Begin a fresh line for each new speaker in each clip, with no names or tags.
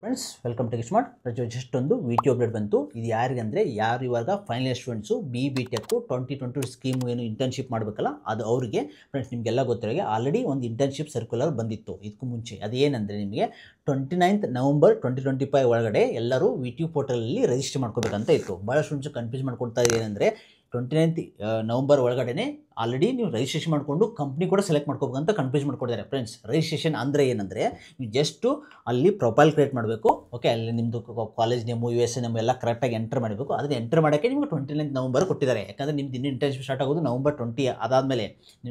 Friends welcome to smart just ಒಂದು video update ಬಂತು. ಇದು ಯಾರಿಗೆ ಅಂದರೆ ಯಾರು ಇವಾಗ final year students BTech 2020 scheme ಏನು ಇಂಟರ್ನ್ಶಿಪ್ ಮಾಡಬೇಕಲ್ಲ ಅದು ಅವರಿಗೆ. ಫ್ರೆಂಡ್ಸ್ ನಿಮಗೆಲ್ಲ ಗೊತ್ತಿರೋಗೆ ಆಲ್ರೆಡಿ ಒಂದು ಇಂಟರ್ನ್ಶಿಪ್ ಸರ್ಕ್ಯುಲರ್ ಬಂದಿತ್ತು ಇದಕ್ಕೂ ಮುಂಚೆ. ಅದೇನೆಂದರೆ ನಿಮಗೆ 29th ನವಂಬರ್ 2025 ಒಳಗಡೆ ಎಲ್ಲರೂ VTU ಪೋರ್ಟಲಲ್ಲಿ ರಿಜಿಸ್ಟರ್ ಮಾಡ್ಕೋಬೇಕಂತ ಇತ್ತು. ಭಾಳ ಸ್ಟೂಡೆಂಟ್ಸು ಕನ್ಫ್ಯೂಸ್ ಮಾಡ್ಕೊಳ್ತಾ ಏನಂದರೆ 29th ನವಂಬರ್ ಒಳಗಡೆ ಆಲ್ರೆಡಿ ನೀವು ರಿಜಿಸ್ಟ್ರೇಷನ್ ಮಾಡಿಕೊಂಡು ಕಂಪ್ನಿ ಕೂಡ ಸೆಲೆಕ್ಟ್ ಮಾಡ್ಕೋಬೇಕಂತ ಕನ್ಫ್ಯೂಸ್ ಮಾಡ್ಕೊಡ್ತಾರೆ. ಫ್ರೆಂಡ್ಸ್ ರಿಜಿಸ್ಟ್ರೇಷನ್ ಅಂದರೆ ಏನಂದರೆ ನೀವು ಜಸ್ಟು ಅಲ್ಲಿ ಪ್ರೊಫೈಲ್ ಕ್ರಿಯೇಟ್ ಮಾಡಬೇಕು. ಓಕೆ, ಅಲ್ಲಿ ನಿಮ್ಮದು ಕಾಲೇಜ್ ನೇಮು USA ನೇಮು ಎಲ್ಲ ಕರೆಕ್ಟಾಗಿ ಎಂಟರ್ ಮಾಡಬೇಕು. ಅದನ್ನು ಎಂಟರ್ ಮಾಡೋಕ್ಕೆ ನಿಮಗೆ 29th ನವಂಬರ್ ಕೊಟ್ಟಿದ್ದಾರೆ. ಯಾಕಂದರೆ ನಿಮ್ದು ಇನ್ನೂ ಇಂಟರ್ನ್ಶಿಪ್ ಸ್ಟಾರ್ಟ್ ಆಗೋದು ನವಂಬರ್ 20. ಅದಾದಮೇಲೆ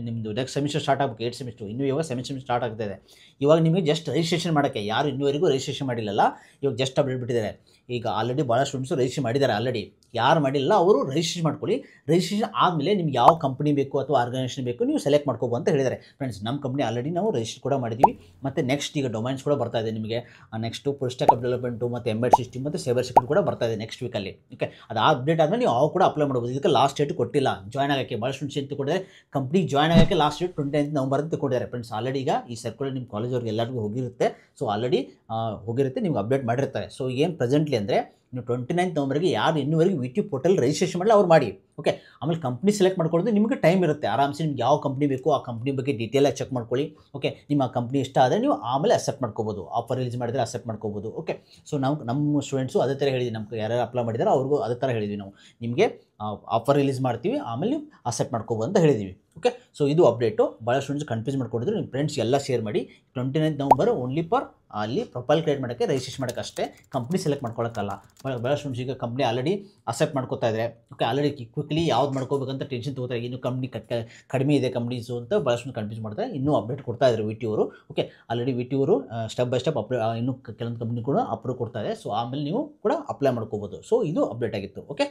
ನಿಮ್ಮದು ನೆಕ್ಸ್ಟ್ ಸೆಮಿಸ್ಟರ್ ಸ್ಟಾರ್ಟ್ ಆಗಬೇಕು, 8th ಸೆಮಿಸ್ಟರ್. ಇನ್ನೂ ಇವಾಗ ಸೆಮಿಸ್ಟರ್ ಸ್ಟಾರ್ಟ್ ಆಗ್ತಾಯಿದೆ. ಇವಾಗ ನಿಮಗೆ ಜಸ್ಟ್ ರಿಜಿಸ್ಟ್ರೇಷನ್ ಮಾಡೋಕ್ಕೆ ಯಾರು ಇನ್ನೂವರೆಗೂ ರಿಜಿಸ್ಟ್ರೇಷನ್ ಮಾಡಿಲ್ಲಲ್ಲ, ಇವಾಗ ಜಸ್ಟ್ ಅಪ್ಡೇಟ್ ಬಿಟ್ಟಿದ್ದಾರೆ. ಈಗ ಆಲ್ರೆಡಿ ಭಾಳ ಸ್ಟೂಡೆಂಟ್ಸು ರಿಜಿಸ್ಟ್ರೇಷನ್ ಮಾಡಿದ್ದಾರೆ. ಆಲ್ರೆಡಿ ಯಾರು ಮಾಡಿಲ್ಲ ಅವರು ರಿಜಿಸ್ಟ್ರೇಷನ್ ಮಾಡ್ಕೊಳ್ಳಿ. ರಿಜಿಸ್ಟ್ರೇಷನ್ ಆದಮೇಲೆ ನಿಮ್ಗೆ ಯಾವ ಕಂಪ್ನಿ ಬೇಕು ಅಥವಾ ಆರ್ಗನೈಸೇಷನ್ ಬೇಕು ನೀವು ಸೆಲೆಕ್ಟ್ ಮಾಡ್ಕೋಬೋದು ಅಂತ ಹೇಳಿದ್ದಾರೆ. ಫ್ರೆಂಡ್ಸ್ ನಮ್ಮ ಕಂಪ್ನಿ ಆಲ್ರೆಡಿ ನಾವು ರಿಜಿಸ್ಟರ್ ಕೂಡ ಮಾಡಿದ್ದೀವಿ. ಮತ್ತು ನೆಕ್ಸ್ಟ್ ಈಗ ಡೊಮೈನ್ಸ್ ಕೂಡ ಬರ್ತಾ ಇದೆ ನಿಮಗೆ. ನೆಕ್ಸ್ಟು ಫುಲ್ ಸ್ಟ್ಯಾಕ್ ಡೆವಲಪ್ಮೆಂಟು ಮತ್ತು ಎಂಬೆಡ್ ಸಿಸ್ಟಮ್ ಮತ್ತು ಸೈಬರ್ ಸೆಕ್ಯೂರಿಟಿ ಕೂಡ ಬರ್ತಾ ಇದೆ ನೆಕ್ಸ್ಟ್ ವೀಕಲ್ಲಿ. ಓಕೆ, ಅದು ಅಪ್ಡೇಟ್ ಆದಮೇಲೆ ನೀವು ಅವು ಕೂಡ ಅಪ್ಲೈ ಮಾಡ್ಬೋದು. ಇದಕ್ಕೆ ಲಾಸ್ಟ್ ಡೇಟ್ ಕೊಟ್ಟಿಲ್ಲ ಜಾಯ್ನ್ ಆಗೋಕ್ಕೆ. ಭಾಳ ಸ್ಟೂಡೆಂಟ್ಸ್ ಅಂತ ಕೊಟ್ಟಿದ್ದಾರೆ ಕಂಪ್ನಿಗೆ ಜಾಯ್ನ್ ಆಗೋಕ್ಕೆ ಲಾಸ್ಟ್ ಡೇಟ್ 29th ನವಂಬರ್ ಅಂತ ಕೊಟ್ಟಿದ್ದಾರೆ. ಫ್ರೆಂಡ್ಸ್ ಆಲ್ರೆಡಿ ಈಗ ಈ ಸರ್ಕ್ಯುಲರ್ ನಿಮ್ಮ ಕಾಲೇಜವ್ರಿಗೆ ಎಲ್ಲರಿಗೂ ಹೋಗಿರುತ್ತೆ. ಸೊ ಆಲ್ರೆಡಿ ಹೋಗಿರುತ್ತೆ, ನಿಮ್ಗೆ ಅಪ್ಡೇಟ್ ಮಾಡಿರ್ತಾರೆ. ಸೊ ಏನು ಪ್ರೆಸೆಂಟ್ಲಿ ಅಂದರೆ ನೀವು 29th ನವಂಬರ್ಗೆ ಯಾರು ಇನ್ನೂವರೆಗೂ VTU ಪೋರ್ಟಲ್ ರಿಜಿಸ್ಟ್ರೇಷನ್ ಮಾಡಲಿ ಅವ್ರು ಮಾಡಿ. ಓಕೆ, ಆಮೇಲೆ ಕಂಪ್ನಿ ಸೆಲೆಕ್ಟ್ ಮಾಡ್ಕೊಳ್ಳೋದು ನಿಮಗೆ ಟೈಮ್ ಇರುತ್ತೆ. ಆರಾಮ್ಸೆ ನಿಮ್ಗೆ ಯಾವ ಕಂಪ್ನಿ ಬೇಕು ಆ ಕಂಪ್ನಿ ಬಗ್ಗೆ ಡೀಟೇಲಾಗಿ ಚೆಕ್ ಮಾಡ್ಕೊಳ್ಳಿ. ಓಕೆ, ನಿಮ್ಮ ಕಂಪ್ನಿ ಇಷ್ಟ ಆದರೆ ನೀವು ಆಮೇಲೆ ಅಕ್ಸೆಪ್ಟ್ ಮಾಡ್ಕೋಬೋದು. ಆಫರ್ ರಿಲೀಸ್ ಮಾಡಿದರೆ ಅಕ್ಸೆಪ್ಟ್ ಮಾಡ್ಕೋಬೋದು. ಓಕೆ, ಸೊ ನಮ್ಮ ಸ್ಟೂಡೆಂಟ್ಸು ಅದೇ ಥರ ಹೇಳಿದ್ವಿ. ನಮ್ಗೆ ಯಾರ್ಯಾರು ಅಪ್ಲೈ ಮಾಡಿದಾರೋ ಅವ್ರಿಗೂ ಅದೇ ಥರ ಹೇಳಿದ್ವಿ. ನಾವು ನಿಮಗೆ ಆಫರ್ ರಿಲೀಸ್ ಮಾಡ್ತೀವಿ, ಆಮೇಲೆ ನೀವು ಅಕ್ಸೆಪ್ಟ್ ಮಾಡ್ಕೋಬೋದು ಅಂತ ಹೇಳಿದ್ದೀವಿ. ಓಕೆ, ಸೊ ಇದು ಅಪ್ಡೇಟು. ಭಾಳ ಸ್ಟೂಡೆಂಟ್ಸ್ ಕನ್ಫ್ಯೂಸ್ ಮಾಡ್ಕೊಂಡಿದ್ರು. ನಿಮ್ಮ ಫ್ರೆಂಡ್ಸ್ ಎಲ್ಲ ಶೇರ್ ಮಾಡಿ. 29th ನವಂಬರ್ ಓನ್ಲಿ ಫಾರ್ ಅಲ್ಲಿ ಪ್ರೊಫೈಲ್ ಕ್ರಿಯೇಟ್ ಮಾಡೋಕ್ಕೆ, ರಿಜಿಸ್ಟ್ರೇಷನ್ ಮಾಡೋಕ್ಕೆ ಅಷ್ಟೇ, ಕಂಪ್ನಿ ಸೆಲೆಕ್ಟ್ ಮಾಡ್ಕೊಳ್ಳೋಕ್ಕಲ್ಲ. ಭಾಳ ಸ್ಟೂಡೆಂಟ್ಸ್ ಈಗ ಕಂಪ್ನಿ ಆಲ್ರೆಡಿ ಅಕ್ಸೆಪ್ಟ್ ಮಾಡ್ಕೋತಾ ಇದ್ದಾರೆ. ಓಕೆ, ಆಲ್ರೆಡಿ ಕ್ವಿಕ್ಲಿ ಯಾವ್ದು ಮಾಡ್ಕೋಬೇಕಂತ ಟೆನ್ಷನ್ ತೊಗೋತಾರೆ. ಇನ್ನು ಕಂಪ್ನಿ ಕಡಿಮೆ ಇದೆ ಕಂಪ್ನೀಸು ಅಂತ ಭಾಳ ಸ್ಟೂಡೆಂಟ್ ಕನ್ಫ್ಯೂಸ್ ಮಾಡ್ತಾರೆ. ಇನ್ನೂ ಅಪ್ಡೇಟ್ ಕೊಡ್ತಾ ಇದ್ದಾರೆ VTU ಅವರು. ಓಕೆ, ಆಲ್ರೆಡಿ VTU ಅವರು ಸ್ಟೆಪ್ ಬೈ ಸ್ಟೆಪ್ ಇನ್ನೂ ಕೆಲವೊಂದು ಕಂಪ್ನಿ ಕೂಡ ಅಪ್ರೂವ್ ಕೊಡ್ತಾ ಇದೆ. ಸೊ ಆಮೇಲೆ ನೀವು ಕೂಡ ಅಪ್ಲೈ ಮಾಡ್ಕೋಬೋದು. ಸೊ ಇದು ಅಪ್ಡೇಟ್ ಆಗಿತ್ತು. ಓಕೆ.